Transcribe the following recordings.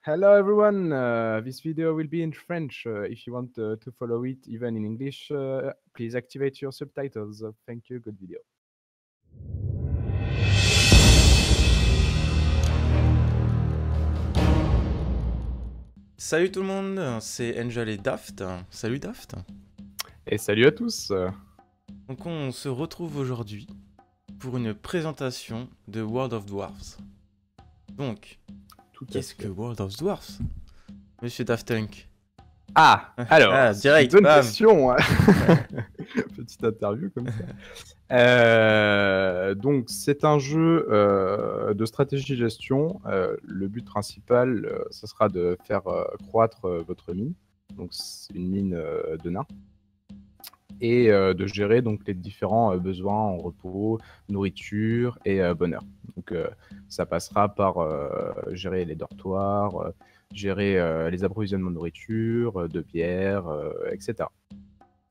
Hello everyone, this video will be in French. If you want to follow it even in English, please activate your subtitles. Thank you, good video. Salut tout le monde, c'est Angel et Daft. Salut Daft. Et salut à tous. Donc on se retrouve aujourd'hui pour une présentation de World of Dwarfs. Donc, Tout à qu'est-ce fait. que World of Dwarfs, Monsieur Daft Punk? Alors, c'est une direct, bonne bam. question. Petite interview comme ça. Donc, c'est un jeu de stratégie-gestion. Le but principal, ce sera de faire croître votre mine. Donc, c'est une mine de nains. Et de gérer donc les différents besoins en repos, nourriture et bonheur. Donc ça passera par gérer les dortoirs, gérer les approvisionnements de nourriture, de bière, etc.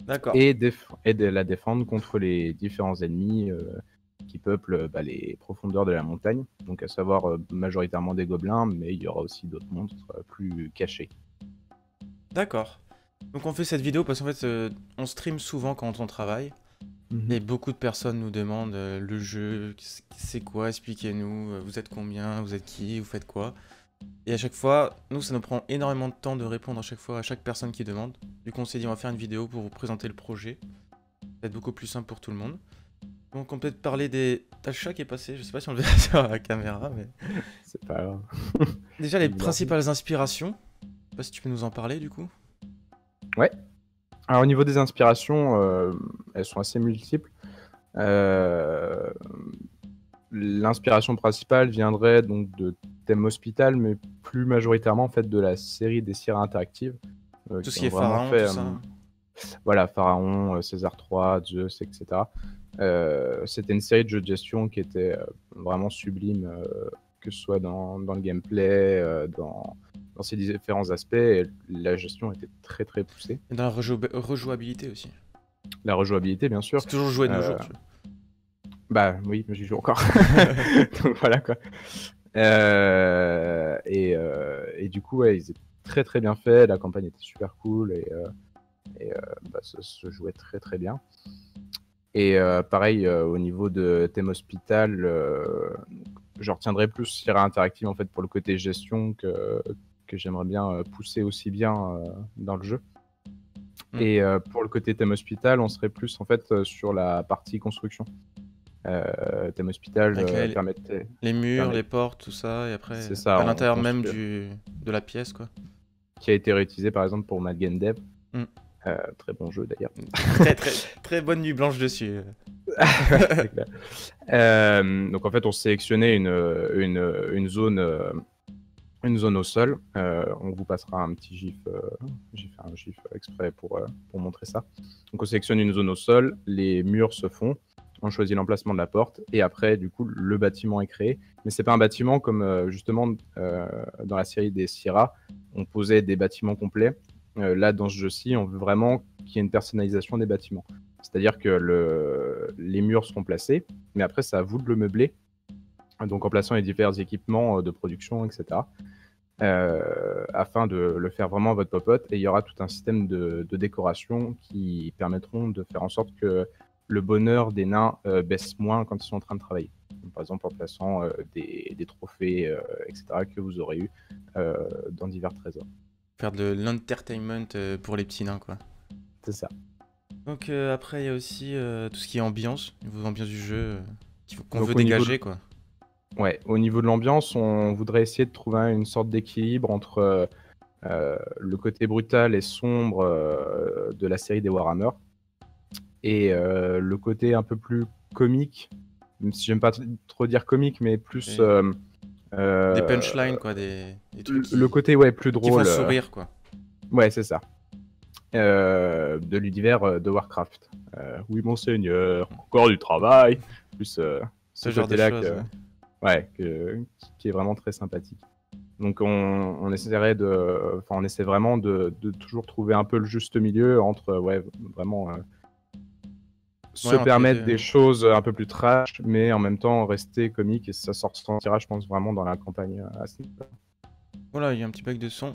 D'accord. Et la défendre contre les différents ennemis qui peuplent les profondeurs de la montagne, donc à savoir majoritairement des gobelins, mais il y aura aussi d'autres monstres plus cachés. D'accord. Donc on fait cette vidéo parce qu'en fait on stream souvent quand on travaille. Et beaucoup de personnes nous demandent le jeu, c'est quoi, expliquez-nous, vous êtes combien, vous êtes qui, vous faites quoi. Et à chaque fois, nous ça nous prend énormément de temps de répondre à chaque fois à chaque personne qui demande. Du coup on s'est dit on va faire une vidéo pour vous présenter le projet. Ça va être beaucoup plus simple pour tout le monde. Donc on peut peut-être parler des... T'as le chat qui est passé, je sais pas si on le verra sur la caméra, mais... C'est pas grave. Déjà les principales inspirations, je sais pas si tu peux nous en parler du coup. Ouais. Alors au niveau des inspirations, elles sont assez multiples. L'inspiration principale viendrait donc de thème hospital, mais plus majoritairement en fait de la série des Sierra interactives. Tout ce qui est pharaon, tout ça. Voilà, Pharaon, César III, Zeus, etc. C'était une série de jeux de gestion qui était vraiment sublime, que ce soit dans le gameplay, dans ses différents aspects. Et la gestion était très très poussée. Et dans la rejouabilité aussi. La rejouabilité, bien sûr. C'est toujours joué de nos jours, tu vois. Bah oui, j'y joue encore. Donc voilà quoi. Et du coup, ouais, ils étaient très très bien faits. La campagne était super cool et ça se jouait très très bien. Et pareil, au niveau de thème hospital, je retiendrai plus Sierra Interactive en fait pour le côté gestion que j'aimerais bien pousser aussi bien dans le jeu. Et pour le côté thème hospital, on serait plus en fait sur la partie construction. Thème hospital permettait... Les murs, les portes, tout ça, et après C'est ça, à l'intérieur même de la pièce, quoi. Qui a été réutilisé par exemple pour Mad Game Dev. Très bon jeu d'ailleurs. Très bonne nuit blanche dessus. Donc en fait, on sélectionnait une zone au sol. On vous passera un petit gif. J'ai fait un gif exprès pour montrer ça. Donc on sélectionne une zone au sol, les murs se font, on choisit l'emplacement de la porte et après, du coup, le bâtiment est créé. Mais c'est pas un bâtiment comme justement dans la série des Sierra, on posait des bâtiments complets. Là, dans ce jeu-ci, on veut vraiment qu'il y ait une personnalisation des bâtiments. C'est-à-dire que les murs seront placés, mais après, c'est à vous de le meubler. Donc en plaçant les divers équipements de production, etc. Afin de le faire vraiment à votre popote. Et il y aura tout un système de décoration qui permettront de faire en sorte que le bonheur des nains baisse moins quand ils sont en train de travailler. Donc, par exemple en plaçant des trophées, etc. que vous aurez eu dans divers trésors. Faire de l'entertainment pour les petits nains, quoi. C'est ça. Donc après, il y a aussi tout ce qui est ambiance, l'ambiance du jeu qu'on veut dégager, quoi. Ouais, au niveau de l'ambiance, on voudrait essayer de trouver une sorte d'équilibre entre le côté brutal et sombre de la série des Warhammer et le côté un peu plus comique, même si j'aime pas trop dire comique, mais plus... des punchlines, quoi, des trucs le côté plus drôle. Qui font sourire, quoi. Ouais, c'est ça. De l'univers de Warcraft. Oui, monseigneur, encore du travail. Plus ce genre de choses. Qui est vraiment très sympathique. Donc on essaierait on essaie vraiment de toujours trouver un peu le juste milieu entre vraiment se permettre des choses un peu plus trash, mais en même temps rester comique, et ça sortira, je pense, vraiment dans la campagne à ce niveau-là. Voilà, il y a un petit bug de son.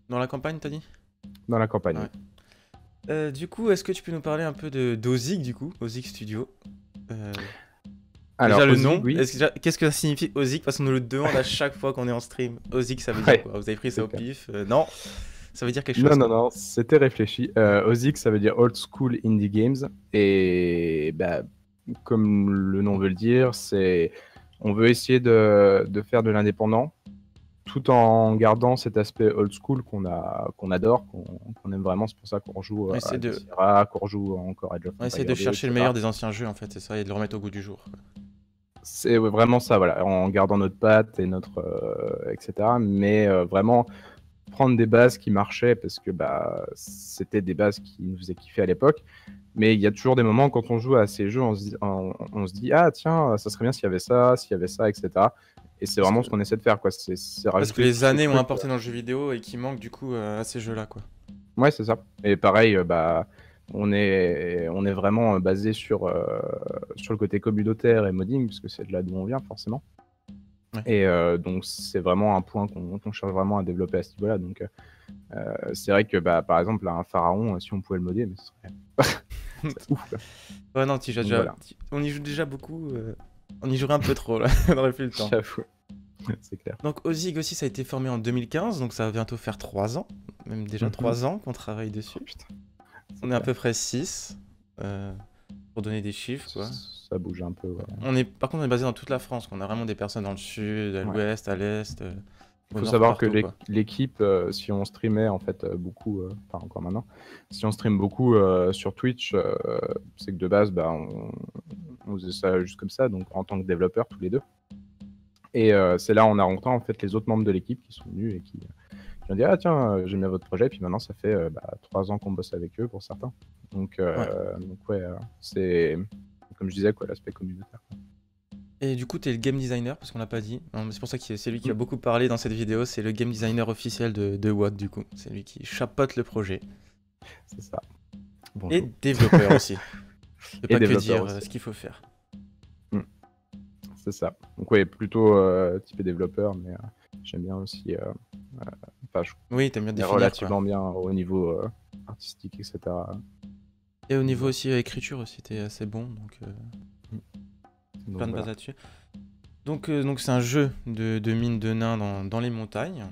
Dans la campagne, t'as dit? dans la campagne. Ouais. Du coup, est-ce que tu peux nous parler un peu de d'Ozik, du coup, Ozik Studio? Euh, Alors, Déjà le Ozig, nom, oui, qu'est-ce que ça signifie Ozik? Parce qu'on nous le demande à chaque fois qu'on est en stream. Ozik, ça veut dire ouais, quoi? Vous avez pris ça c'est au clair. pif? Non, ça veut dire quelque Non, chose. non, non, c'était réfléchi. Ozig, ça veut dire Old School Indie Games. Et bah, comme le nom veut le dire, on veut essayer de faire de l'indépendant tout en gardant cet aspect old school qu'on adore, qu'on aime vraiment. C'est pour ça qu'on joue On à essaie des de, Sierra, qu'on joue encore à Age of on essaie de Empires 2, chercher le etc. meilleur des anciens jeux, en fait, c'est ça, et de le remettre au goût du jour. C'est vraiment ça, voilà, en gardant notre patte et notre, etc. Mais vraiment prendre des bases qui marchaient parce que bah, c'était des bases qui nous faisaient kiffer à l'époque. Mais il y a toujours des moments quand on joue à ces jeux, on se dit ah tiens, ça serait bien s'il y avait ça, etc. Et c'est Parce vraiment que, ce qu'on essaie de faire, quoi. C'est parce que rajouter tous les ces années ont trucs. apporté dans le jeu vidéo et qui manque du coup à ces jeux-là, quoi. Ouais, c'est ça. Et pareil, bah, on est vraiment basé sur le côté communautaire et modding, puisque c'est de là d'où on vient, forcément. Ouais. Et donc, c'est vraiment un point qu'on cherche vraiment à développer à ce niveau-là. Donc, c'est vrai que, bah, par exemple, un pharaon, si on pouvait le modder, mais ce serait c'est ouf, quoi. Ouais, non, Donc, voilà, on y joue déjà beaucoup. On y jouerait un peu trop, là. On n'aurait plus le temps. j'avoue. C'est clair. Donc, Ozig aussi, ça a été formé en 2015, donc ça va bientôt faire 3 ans. Même déjà 3 ans qu'on travaille dessus. Oh, putain. On est à peu près 6. Pour donner des chiffres, quoi. Ça bouge un peu, ouais. Par contre, on est basé dans toute la France. On a vraiment des personnes dans le sud, à l'ouest, à l'est. Il faut savoir que l'équipe, si on streamait en fait beaucoup, pas encore maintenant, si on stream beaucoup sur Twitch, c'est que de base, bah, on faisait ça juste comme ça, donc en tant que développeur tous les deux. Et c'est là on a rencontré en fait les autres membres de l'équipe qui sont venus et qui ont dit ah tiens j'aime bien votre projet. Puis maintenant ça fait 3 ans qu'on bosse avec eux pour certains. Donc ouais, c'est comme je disais quoi, l'aspect communautaire. Et du coup, t'es le game designer, parce qu'on l'a pas dit. C'est pour ça que c'est lui qui a beaucoup parlé dans cette vidéo. C'est le game designer officiel de Watt, du coup. C'est lui qui chapeaute le projet. C'est ça. Bonjour. Et développeur aussi. Et pas que dire aussi. ce qu'il faut faire. C'est ça. Donc ouais, plutôt typé développeur, mais j'aime bien aussi. Oui, t'aimes bien définir, relativement quoi. bien au niveau artistique, etc. Et au niveau aussi écriture aussi, t'es assez bon, donc Donc, plein de voilà. bases là-dessus. Donc c'est un jeu de mine de nains dans les montagnes.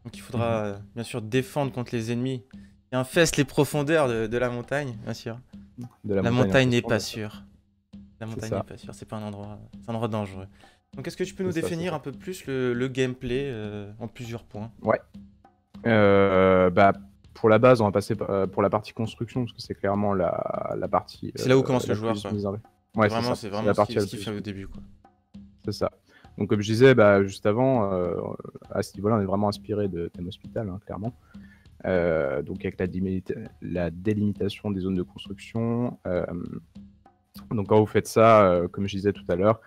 Donc il faudra bien sûr défendre contre les ennemis et infeste les profondeurs de la montagne, bien sûr. La montagne n'est pas sûre. La montagne n'est pas sûre, c'est pas un endroit dangereux. Donc est-ce que tu peux nous définir un peu plus le gameplay en plusieurs points? Ouais. Pour la base, on va passer pour la partie construction, parce que c'est clairement la partie. C'est là où commence le joueur, quoi. Ouais, c'est vraiment la partie ce qu'il fait au début, quoi. C'est ça. Donc comme je disais juste avant, à ce niveau-là, on est vraiment inspiré de Thème Hospital, hein, clairement. Donc avec la délimitation des zones de construction. Donc quand vous faites ça, comme je disais tout à l'heure,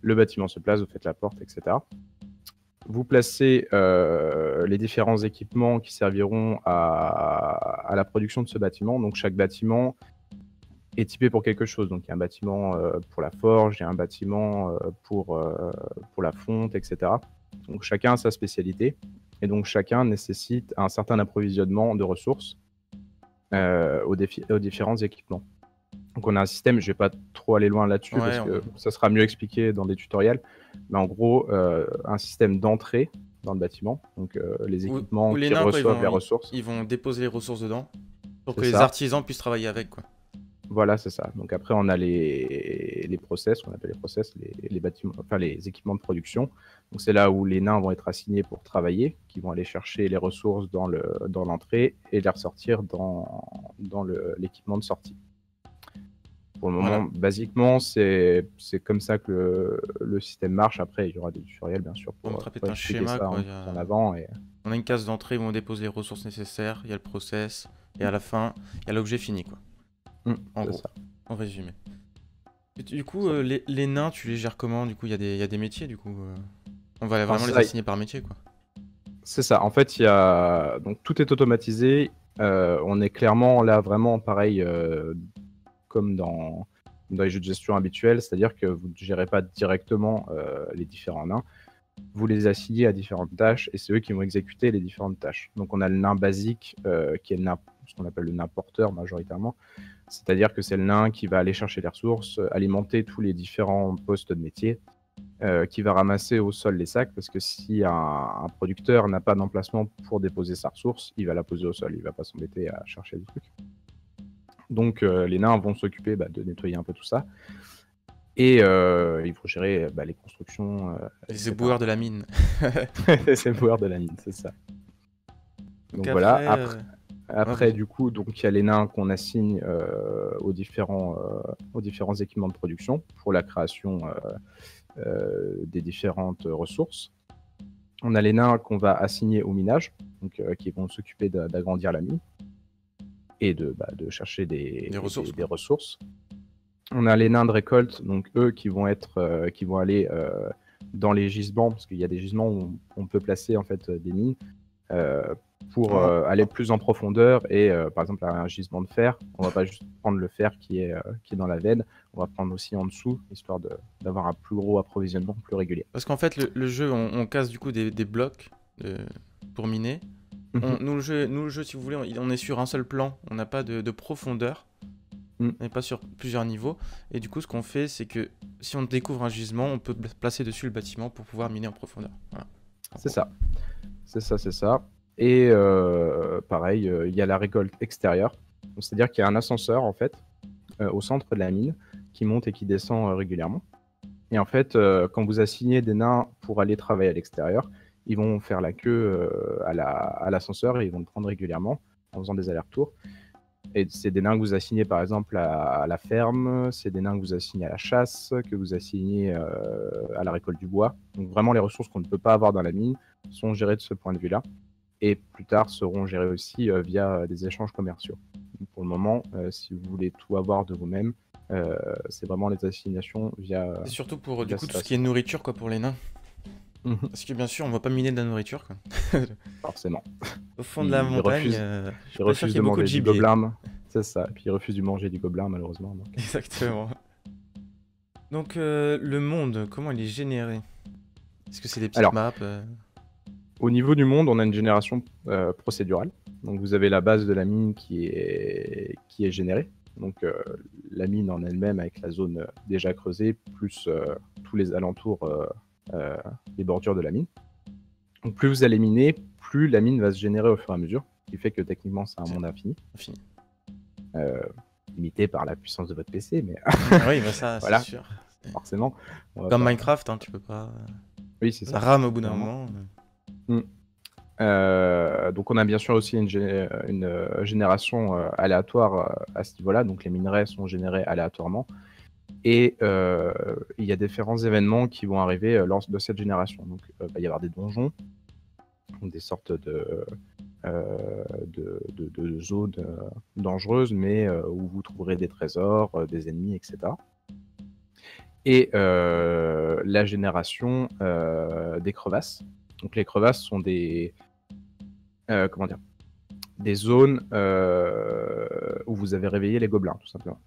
le bâtiment se place, vous faites la porte, etc. Vous placez les différents équipements qui serviront à la production de ce bâtiment. Donc chaque bâtiment est typé pour quelque chose. Donc il y a un bâtiment pour la forge, il y a un bâtiment pour la fonte, etc. Donc chacun a sa spécialité. Et donc chacun nécessite un certain approvisionnement de ressources aux différents équipements. Donc on a un système, je ne vais pas trop aller loin là-dessus parce que ça sera mieux expliqué dans des tutoriels, mais en gros un système d'entrée dans le bâtiment, donc les équipements qui reçoivent les ressources. Ils vont déposer les ressources dedans pour que les artisans puissent travailler avec, quoi. Voilà, c'est ça. Donc après on a les process, on appelle les process, les bâtiments, enfin les équipements de production. Donc c'est là où les nains vont être assignés pour travailler, qui vont aller chercher les ressources dans l'entrée et les ressortir dans l'équipement de sortie. Pour le moment, basiquement, c'est comme ça que le système marche. Après, il y aura des tutoriels, bien sûr, pour montrer un schéma ça en avant. On a une case d'entrée où on dépose les ressources nécessaires, il y a le process, et à la fin, il y a l'objet fini, quoi. En gros, en résumé. Et du coup, les nains, tu les gères comment? Du coup, il y a des métiers, du coup. On va vraiment les assigner par métier, quoi. C'est ça. En fait, donc tout est automatisé. On est clairement là, vraiment pareil. Comme dans les jeux de gestion habituels, c'est-à-dire que vous ne gérez pas directement les différents nains. vous les assignez à différentes tâches et c'est eux qui vont exécuter les différentes tâches. Donc on a le nain basique qui est ce qu'on appelle le nain porteur majoritairement, c'est-à-dire que c'est le nain qui va aller chercher les ressources, alimenter tous les différents postes de métier, qui va ramasser au sol les sacs, parce que si un producteur n'a pas d'emplacement pour déposer sa ressource, il va la poser au sol, il va pas s'embêter à chercher des trucs. Donc les nains vont s'occuper de nettoyer un peu tout ça. Et il faut gérer les constructions. Les éboueurs de la mine. Les éboueurs de la mine, c'est ça. Donc voilà, après du coup, donc il y a les nains qu'on assigne aux différents équipements de production pour la création des différentes ressources. On a les nains qu'on va assigner au minage, donc qui vont s'occuper d'agrandir la mine et de chercher des ressources. On a les nains de récolte, donc eux qui vont aller dans les gisements, parce qu'il y a des gisements où on peut placer en fait des mines pour aller plus en profondeur. Et par exemple, un gisement de fer, on va pas juste prendre le fer qui est dans la veine, on va prendre aussi en dessous, histoire d'avoir un plus gros approvisionnement, plus régulier. Parce qu'en fait, le jeu, on casse du coup des blocs pour miner. Nous, le jeu, si vous voulez, on est sur un seul plan, on n'a pas de profondeur. On n'est pas sur plusieurs niveaux. Et du coup, ce qu'on fait, c'est que si on découvre un gisement, on peut placer dessus le bâtiment pour pouvoir miner en profondeur. Voilà. C'est ça. Et pareil, il y a la récolte extérieure. C'est-à-dire qu'il y a un ascenseur, en fait, au centre de la mine, qui monte et qui descend régulièrement. Et en fait, quand vous assignez des nains pour aller travailler à l'extérieur, ils vont faire la queue à l'ascenseur et ils vont le prendre régulièrement en faisant des allers-retours. Et c'est des nains que vous assignez par exemple à la ferme, c'est des nains que vous assignez à la chasse, que vous assignez à la récolte du bois. Donc vraiment les ressources qu'on ne peut pas avoir dans la mine sont gérées de ce point de vue-là. Et plus tard seront gérées aussi via des échanges commerciaux. Donc, pour le moment, si vous voulez tout avoir de vous-même, c'est vraiment les assignations via... Et surtout pour du coup tout ce qui est nourriture quoi, pour les nains. Parce que bien sûr, on va pas miner de la nourriture. Quoi. Forcément. Au fond de la montagne, ils refusent de manger du gobelin. C'est ça. Et puis ils refusent de manger du gobelin, malheureusement. Donc. Exactement. Donc le monde, comment il est généré? Est-ce que c'est des petites maps Au niveau du monde, on a une génération procédurale. Donc vous avez la base de la mine qui est générée. Donc la mine en elle-même avec la zone déjà creusée, plus tous les alentours... les bordures de la mine. Donc plus vous allez miner, plus la mine va se générer au fur et à mesure, ce qui fait que techniquement c'est un monde infini. Limité par la puissance de votre PC, mais... oui, mais ça, voilà. C'est sûr. Forcément. Comme Minecraft, hein, tu peux pas... Oui, c'est ça. Ça rame au bout d'un moment. Donc on a bien sûr aussi une génération aléatoire à ce niveau-là, donc les minerais sont générés aléatoirement. Et il y a différents événements qui vont arriver lors de cette génération. Donc, il va y avoir des donjons, des sortes de zones dangereuses, mais où vous trouverez des trésors, des ennemis, etc. Et la génération des crevasses. Donc, les crevasses sont des zones où vous avez réveillé les gobelins, tout simplement.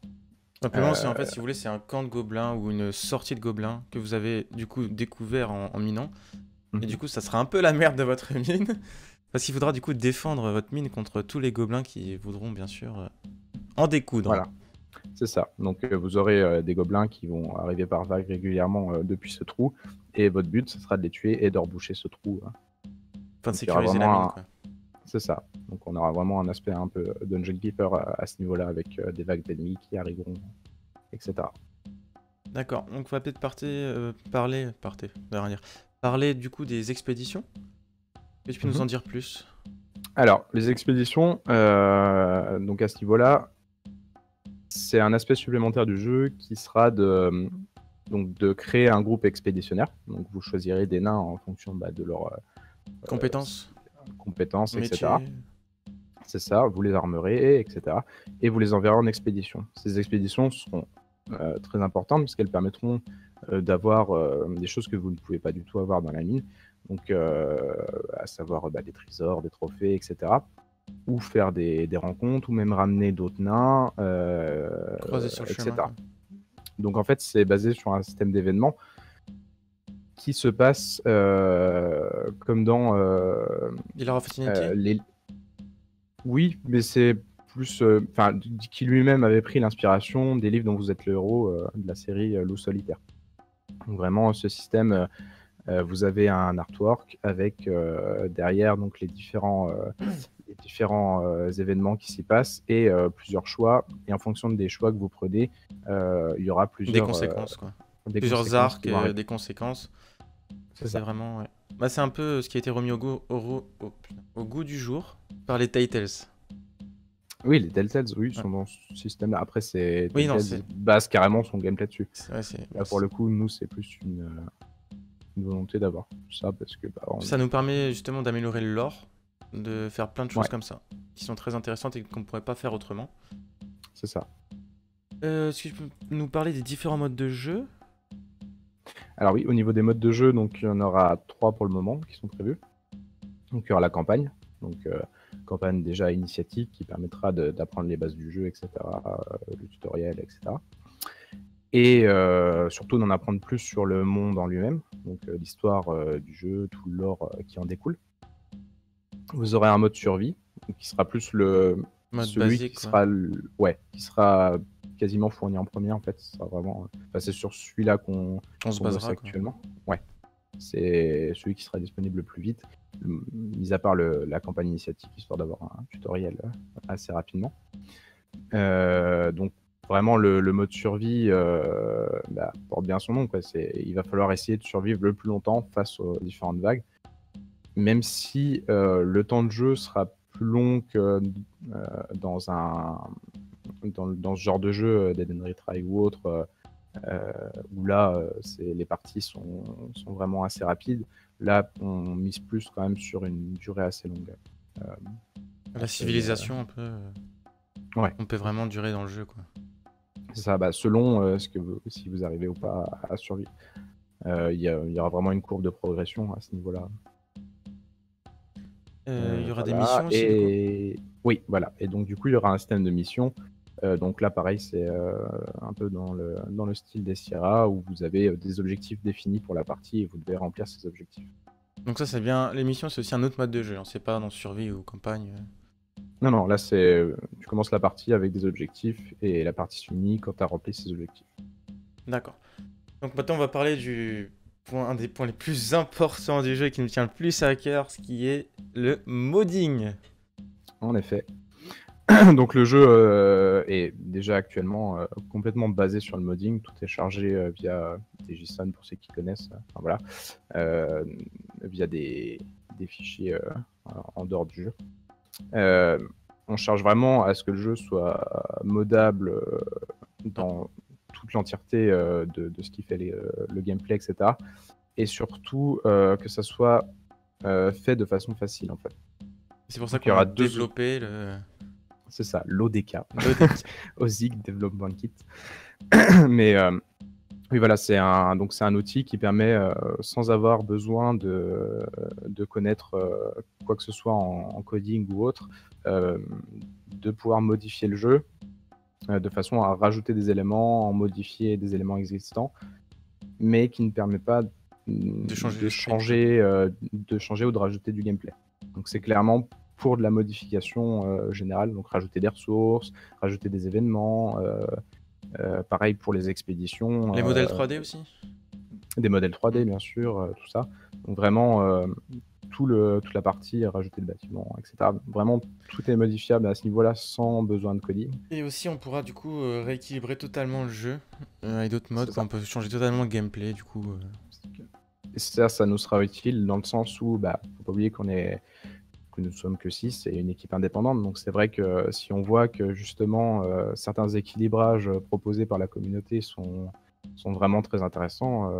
Simplement, c'est en fait, si vous voulez, c'est un camp de gobelins ou une sortie de gobelins que vous avez du coup découvert en minant. Et du coup, ça sera un peu la merde de votre mine. Parce qu'il faudra du coup défendre votre mine contre tous les gobelins qui voudront bien sûr en découdre. Voilà, c'est ça. Donc vous aurez des gobelins qui vont arriver par vagues régulièrement depuis ce trou. Et votre but, ce sera de les tuer et de reboucher ce trou. Enfin, de sécuriser la mine, quoi. C'est ça. Donc on aura vraiment un aspect un peu Dungeon Keeper à ce niveau-là, avec des vagues d'ennemis qui arriveront, etc. D'accord. Donc on va peut-être parler du coup des expéditions. Est-ce que tu peux nous en dire plus? Alors, les expéditions, donc à ce niveau-là, c'est un aspect supplémentaire du jeu qui sera de créer un groupe expéditionnaire. Donc vous choisirez des nains en fonction de leurs compétences, etc. C'est ça, vous les armerez, etc. Et vous les enverrez en expédition. Ces expéditions seront très importantes parce qu'elles permettront d'avoir des choses que vous ne pouvez pas du tout avoir dans la mine. Donc, à savoir des trésors, des trophées, etc. Ou faire des rencontres, ou même ramener d'autres nains, croiser sur le etc. chemin. Donc en fait, c'est basé sur un système d'événements qui se passe comme dans Dealer of Affinity. les... Oui, mais c'est plus... Enfin, qui lui-même avait pris l'inspiration des livres dont vous êtes le héros de la série Loup solitaire. Donc vraiment, ce système, vous avez un artwork avec derrière donc les différents événements qui s'y passent et plusieurs choix. Et en fonction des choix que vous prenez, il y aura Des plusieurs conséquences, quoi. des Plusieurs conséquences arcs, qui vont arriver. des conséquences. C'est C'est ça. vraiment. Ouais. Bah, c'est un peu ce qui a été remis au goût du jour par les Titles. Oui, les Telltales, oui, Ouais. sont dans ce système-là. Après, c'est Oui, non, Telltale base carrément son gameplay dessus. Ouais, c'est. Là, pour le coup, nous, c'est plus une volonté d'avoir ça parce que Ça nous permet justement d'améliorer le lore, de faire plein de choses Ouais. comme ça, qui sont très intéressantes et qu'on ne pourrait pas faire autrement. c'est ça. Est-ce que tu peux nous parler des différents modes de jeu? Alors oui, au niveau des modes de jeu, donc il y en aura 3 pour le moment qui sont prévus. Donc il y aura la campagne, donc campagne déjà initiatique qui permettra d'apprendre les bases du jeu, etc., le tutoriel, etc. Et surtout d'en apprendre plus sur le monde en lui-même, donc l'histoire du jeu, tout le lore qui en découle. Vous aurez un mode survie, qui sera plus Mode celui basique, qui quoi. sera, qui sera quasiment fourni en premier en fait. Ce sera vraiment, c'est sur celui-là qu'on On se bosse basera, quoi. actuellement. Ouais, c'est celui qui sera disponible le plus vite, mis à part la campagne initiatique, histoire d'avoir un tutoriel assez rapidement. Donc vraiment le mode survie porte bien son nom, quoi. Il va falloir essayer de survivre le plus longtemps face aux différentes vagues, même si le temps de jeu sera plus long que dans ce genre de jeu, Dead and Retry ou autre, où là les parties sont vraiment assez rapides. Là on mise plus quand même sur une durée assez longue. La civilisation, un peu. Ouais. On peut vraiment durer dans le jeu, quoi. C'est ça, selon si vous arrivez ou pas à survivre. Il y aura vraiment une courbe de progression à ce niveau-là. Il y aura des Voilà. missions aussi, du coup. Oui, voilà. Et donc du coup, il y aura un système de missions. Donc là, pareil, c'est un peu dans le style des Sierra, où vous avez des objectifs définis pour la partie et vous devez remplir ces objectifs. Donc ça, c'est bien. Les missions, c'est aussi un autre mode de jeu. Hein. C'est pas dans survie ou campagne. Non, là, tu commences la partie avec des objectifs et la partie se finit quand tu as rempli ces objectifs. D'accord. Donc maintenant, on va parler un des points les plus importants du jeu qui nous tient le plus à cœur, ce qui est le modding. En effet. Donc le jeu est déjà actuellement complètement basé sur le modding. Tout est chargé via des JSON pour ceux qui connaissent. Enfin, voilà. Via des fichiers en dehors du jeu. On charge vraiment à ce que le jeu soit modable dans toute l'entièreté de ce qui fait le gameplay, etc. Et surtout que ça soit fait de façon facile, en fait. C'est pour ça Donc, il y qu'on aura a deux- développé le... C'est ça, l'ODK, l'ODK. OSIG Development Kit. Mais oui, voilà, c'est un outil qui permet, sans avoir besoin de connaître quoi que ce soit en coding ou autre, de pouvoir modifier le jeu de façon à rajouter des éléments, en modifier des éléments existants, mais qui ne permet pas changer de le script, changer ou de rajouter du gameplay. Donc c'est clairement pour de la modification générale, donc rajouter des ressources, rajouter des événements, pareil pour les expéditions. Les modèles 3D aussi. Des modèles 3D, bien sûr, tout ça. Donc vraiment, toute la partie, rajouter le bâtiment, etc. Vraiment, tout est modifiable à ce niveau-là sans besoin de coding. Et aussi, on pourra du coup rééquilibrer totalement le jeu avec d'autres modes. C'est ça. On peut changer totalement le gameplay, du coup. Et ça nous sera utile dans le sens où, faut pas oublier que nous sommes que 6 et une équipe indépendante. Donc c'est vrai que si on voit que justement certains équilibrages proposés par la communauté sont vraiment très intéressants,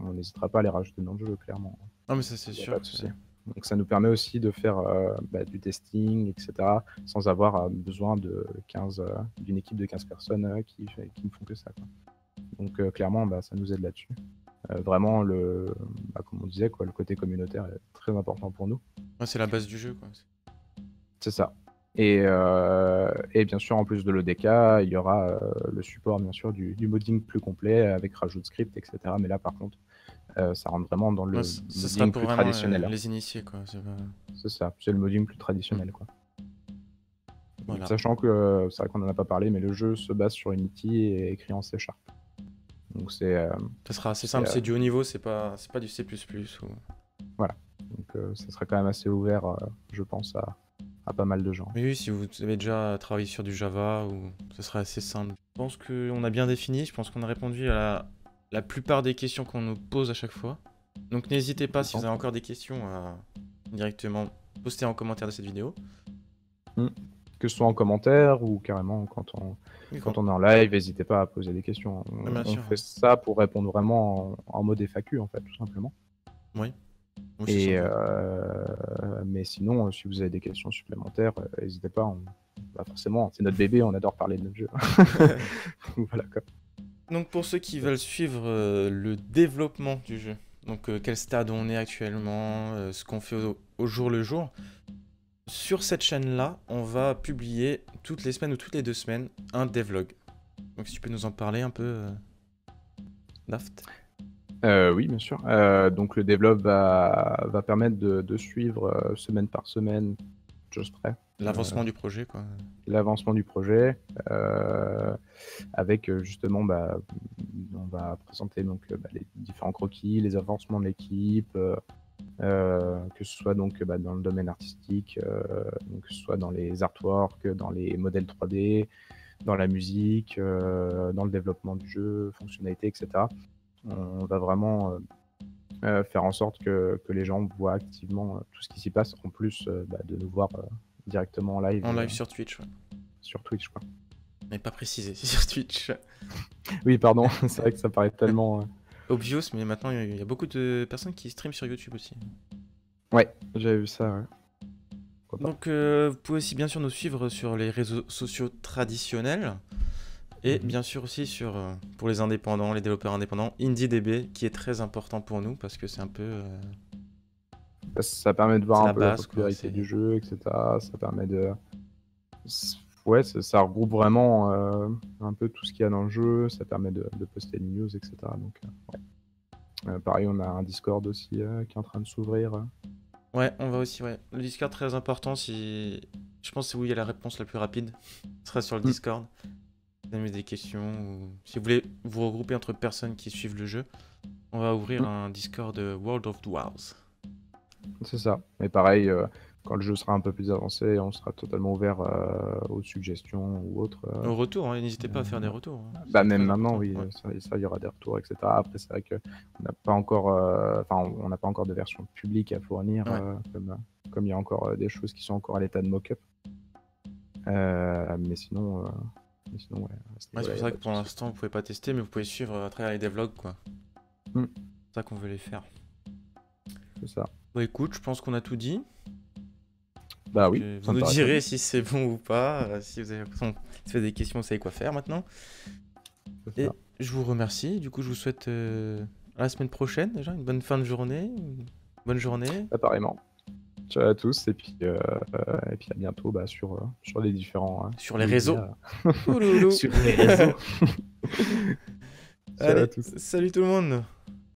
on n'hésitera pas à les rajouter dans le jeu, clairement. Ah, mais ça, c'est Y a sûr. pas de souci. Donc ça nous permet aussi de faire du testing, etc., sans avoir besoin d'une équipe de 15 personnes qui ne font que ça, quoi. Donc clairement, ça nous aide là-dessus. Vraiment, comme on disait, le côté communautaire est très important pour nous. Ouais, c'est la base du jeu, quoi. C'est ça. Et bien sûr, en plus de l'ODK, il y aura le support, bien sûr, du modding plus complet avec rajout de script, etc. Mais là, par contre, ça rentre vraiment dans le Ouais, ce sera modding pour plus vraiment traditionnel. les initiés, quoi. C'est ça, c'est le modding plus traditionnel, quoi. Voilà. Sachant que, c'est vrai qu'on en a pas parlé, mais le jeu se base sur Unity et est écrit en C#. Donc c'est Ça sera assez simple, c'est du haut niveau, c'est pas du C++. Ou... voilà. Donc ça serait quand même assez ouvert, je pense, à pas mal de gens. Oui, si vous avez déjà travaillé sur du Java, ou ce serait assez simple. Je pense qu'on a bien défini, je pense qu'on a répondu à la plupart des questions qu'on nous pose à chaque fois. Donc n'hésitez pas, si vous avez encore des questions, à directement poster en commentaire de cette vidéo. Que ce soit en commentaire ou carrément quand on est en live, n'hésitez pas à poser des questions. On fait ça pour répondre vraiment en mode FAQ, en fait, tout simplement. Oui. Et mais sinon, si vous avez des questions supplémentaires, n'hésitez pas. Forcément, c'est notre bébé, on adore parler de notre jeu. Voilà, quoi. Donc pour ceux qui veulent suivre le développement du jeu, donc quel stade on est actuellement, ce qu'on fait au jour le jour, sur cette chaîne-là, on va publier toutes les semaines ou toutes les 2 semaines un devlog. Donc si tu peux nous en parler un peu, Daft. Oui, bien sûr. Donc le développe va permettre de suivre semaine par semaine, chose près. L'avancement du projet, quoi. L'avancement du projet, avec justement, on va présenter donc les différents croquis, les avancements de l'équipe, que ce soit donc dans le domaine artistique, donc que ce soit dans les artworks, dans les modèles 3D, dans la musique, dans le développement du jeu, fonctionnalités, etc. On va vraiment faire en sorte que les gens voient activement tout ce qui s'y passe, en plus de nous voir directement en live. En live sur Twitch, ouais. Sur Twitch, quoi. Mais pas précisé, c'est sur Twitch. Oui, pardon, c'est vrai que ça paraît tellement... obvious, mais maintenant il y a beaucoup de personnes qui streament sur YouTube aussi. Ouais, j'avais vu ça, ouais. Donc vous pouvez aussi bien sûr nous suivre sur les réseaux sociaux traditionnels. Et bien sûr aussi pour les indépendants, les développeurs indépendants, IndieDB, qui est très important pour nous parce que c'est un peu... Ça permet de voir un peu la base, popularité du jeu, etc. Ça permet de... Ouais, ça regroupe vraiment un peu tout ce qu'il y a dans le jeu. Ça permet de poster des news, etc. Donc, ouais. Pareil, on a un Discord aussi qui est en train de s'ouvrir. Ouais, on va aussi, ouais. Le Discord, très important. Je pense que c'est où il y a la réponse la plus rapide. Ce sera sur le Discord. Si vous avez des questions ou si vous voulez vous regrouper entre personnes qui suivent le jeu, on va ouvrir un Discord World of Dwarves. C'est ça. Mais pareil, quand le jeu sera un peu plus avancé, on sera totalement ouvert aux suggestions ou autres. Au retour, hein, n'hésitez pas à faire des retours. Même maintenant, oui, ça, il y aura des retours, etc. Après, c'est vrai qu'on n'a pas encore, on n'a pas encore de version publique à fournir, comme il y a encore des choses qui sont encore à l'état de mock-up. Mais sinon, ouais. C'est pour ça que pour l'instant, vous pouvez pas tester, mais vous pouvez suivre à travers les devlogs, quoi. C'est ça qu'on veut les faire. C'est ça. Bah écoute, je pense qu'on a tout dit. Bah oui. Vous nous direz si c'est bon ou pas. Si vous avez des questions, vous savez quoi faire maintenant. Et je vous remercie. Du coup, je vous souhaite à la semaine prochaine déjà, une bonne fin de journée. Bonne journée. Apparemment. Ciao à tous et puis à bientôt sur les différents... sur les réseaux. Sur les réseaux. Allez, salut tout le monde.